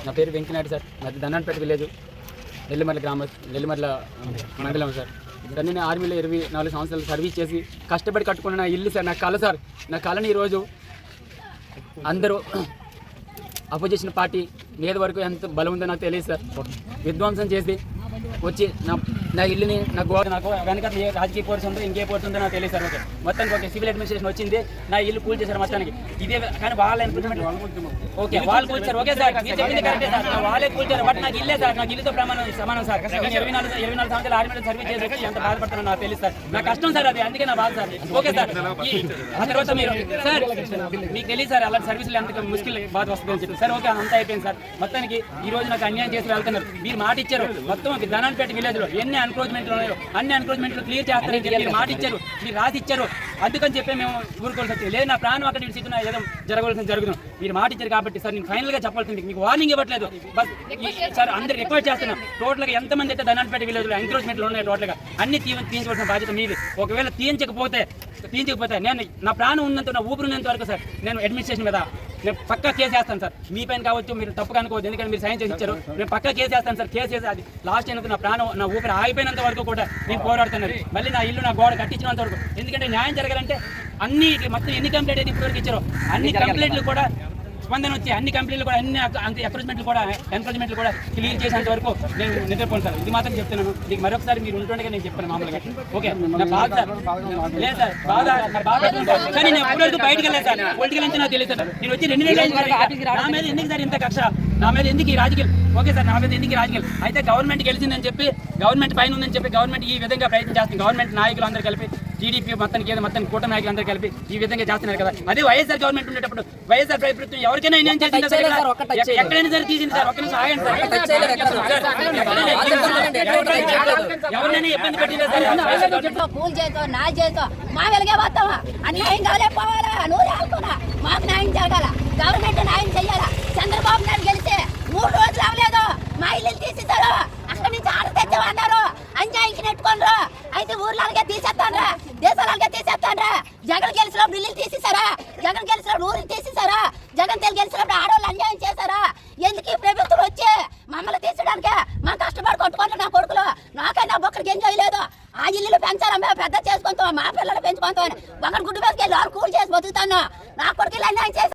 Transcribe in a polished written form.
నా పేరు వెంకనాయుడు సార్. నాది దన్నాన్పేట విలేజ్, నెల్లిమర్ల గ్రామం, నెల్లిమర్ల మండలం సార్. సార్ నేను ఆర్మీలో 24 సంవత్సరాలు సర్వీస్ చేసి కష్టపడి కట్టుకున్న నా ఇల్లు సార్, నా కళ సార్. నా కళని ఈరోజు అందరూ అపోజిషన్ పార్టీ మీద వరకు ఎంత బలం ఉందో నాకు తెలియదు సార్. విధ్వంసం చేసి వచ్చి నా ఇల్లుని నాకు వెనక ఏ రాజకీయ పోర్స్ ఉందో ఇంకే పోర్స్ ఉందో నాకు తెలియదు సార్. ఓకే, మొత్తానికి ఓకే సివిల్ అడ్మినిస్ట్రేషన్ వచ్చింది, నా ఇల్లు కూల్ చేశారు మొత్తానికి. ఇదే కానీ వాళ్ళ ఓకే వాళ్ళు కూల్చారు. ఓకే సార్, మీరు చెప్పింది కరెక్టే సార్, వాళ్ళే కూల్చారు. బట్ నాకు ఇల్లే సార్, నాకు ఇల్లుతో సమానం సార్. నేను 24 సంవత్సరాలు ఆర్మీలో సర్వీస్ చేసి వచ్చి ఎంత బాధపడుతున్నా నాకు తెలియదు సార్. నా కష్టం సార్ అది, అందుకే నా బాధ సార్. ఓకే సార్, ఆ తర్వాత మీరు సార్ మీకు తెలియదు సార్ అలాంటి సర్వీసులు ఎంత ముష్కిల్ బాధ వస్తుందని చెప్పి సార్. ఓకే, అంతా అయిపోయింది సార్. మొత్తానికి ఈ రోజు నాకు అన్యాయం చేసి వెళ్తున్నారు. మీరు మాట ఇచ్చారు మొత్తం దన్నాన్పేట విలేజ్ లో ఎన్ని ఎన్క్రోచ్మెంట్లు ఉన్నాయో అన్ని ఎన్క్రోచ్మెంట్లు క్లియర్ చేస్తారని చెప్పి మీరు మాట ఇచ్చారు, మీరు రాసి ఇచ్చారు. అందుకని చెప్పి మేము ఊరుకోవాల్సి వచ్చింది. లేదు నా ప్రాణం అక్కడ ఇచ్చినా ఏదో జరగవలసింది జరుగుతుంది. మీరు మాట ఇచ్చారు కాబట్టి సార్ నేను ఫైనల్ గా చెప్పాల్సింది, మీకు వార్నింగ్ ఇవ్వట్లేదు బస్ సార్. అందరు రిక్వెస్ట్ చేస్తున్నాం, టోటల్ గా ఎంతమంది అయితే దన్నాన్పేట విలేజ్ లో ఎంక్రోచ్మెంట్లు ఉన్నాయి టోటల్ గా అన్ని తీయించవలసిన బాధ్యత మీది. ఒకవేళ తీయించకపోతే నేను నా ప్రాణం ఉన్నంత, నా ఊపిరి ఉన్నంత వరకు సార్ నేను అడ్మినిస్ట్రేషన్ మీద నేను పక్కా కేసు వేస్తాను సార్. మీ పైన కావచ్చు, మీరు తప్పు అనుకోవద్దు, ఎందుకంటే మీరు సైన్ చేసి ఇచ్చారు. నేను పక్కా కేసు వేస్తాను సార్. కేసు వేసి అది లాస్ట్ అయినంత నా ప్రాణం, నా ఊపిరి ఆగిపోయినంత వరకు కూడా నేను పోరాడుతున్నాను. మళ్ళీ నా ఇల్లు, నా గోడ కట్టించినంత వరకు. ఎందుకంటే న్యాయం జరగాలంటే అన్ని మొత్తం ఎన్ని కంప్లైంట్ అయితే ఇప్పటివరకు ఇచ్చారో అన్ని కంప్లైంట్లు కూడా స్పందన వచ్చి అన్ని కంపెనీలు కూడా అన్ని ఎంకరేజ్మెంట్లు కూడా క్లియర్ చేసేంత వరకు నేను నిద్రపోను సార్. ఇది మాత్రం చెప్తున్నాను. మీకు మరొకసారి మీరు ఉంటుండగా నేను చెప్పాను మామూలుగా. ఓకే, నా బాధ లేదు సార్, నా బాధ కానీ నేను ఎప్పటివరకు బయటకు వెళ్ళాను సార్. పొలిటికల్ నుంచి నాకు తెలియదు సార్. నేను వచ్చి 2 నెలలు నా మీద ఎందుకు సార్ ఇంత కక్ష, నా మీద ఎందుకు ఈ రాజకీయాలు? ఓకే సార్, నా మీద ఎందుకు ఈ రాజకీయాలు? అయితే గవర్నమెంట్ గెలిచిందని చెప్పి, గవర్నమెంట్ పైన ఉందని చెప్పి గవర్నమెంట్ ఈ విధంగా ప్రయత్నం చేస్తుంది. గవర్నమెంట్ నాయకులు అందరూ కలిపి, టీడీపీ మొత్తం కూటమి నాయకులు అందరూ కలిపి ఈ విధంగా చేస్తున్నారు కదా. అదే వైఎస్ఆర్ గవర్నమెంట్ ఉండేటప్పుడు వైఎస్ఆర్ ప్రభుత్వం ఎవరికైనా ఏం చేసింది సార్? ఎక్కడైనా సరే తీసింది సార్. ఒక్క నిమిషం ఆగండి సార్. ఎవరినైనా ఇబ్బంది పెట్టిందా సార్? పూల్ చేతో నా చేతో మా వెలిగే పోతావా? అన్యాయం కాలే పోవాలా? నూరు ఆడుకున్నా మాకు న్యాయం జరగాల, గవర్నమెంట్ న్యాయం చెయ్యాలా. చంద్రబాబు నాయుడు గెలిస్తే 3 రోజులు అవ్వలేదు, మా ఇల్లు తీసేశారు. అక్కడి నుంచి ఆర్డర్ తెచ్చామన్నారు, అంజాయికి నెట్టుకోనరు. అయితే ఊర్లకే తీసేస్తానరా, దేశాలకే తీసేస్తానరా. జగన్ గెలిచినప్పుడు ఇల్లు తీసేశారా? జగన్ గెలిచినప్పుడు ఊరిని తీసేశారా? జగన్ గెలిచినప్పుడు ఆడవాళ్ళు అన్యాయం చేశారా? ఎందుకు ఈ ప్రభుత్వం వచ్చి మమ్మల్ని తీసడానికే? మా కష్టపడి కొట్టుకుంటే నా కొడుకులు నాకైనా ఒక్కడికి ఎంజాయ్ లేదు. ఆ ఇల్లు పెంచాలా, మేము పెద్ద చేసుకుంటాం. మా పిల్లలు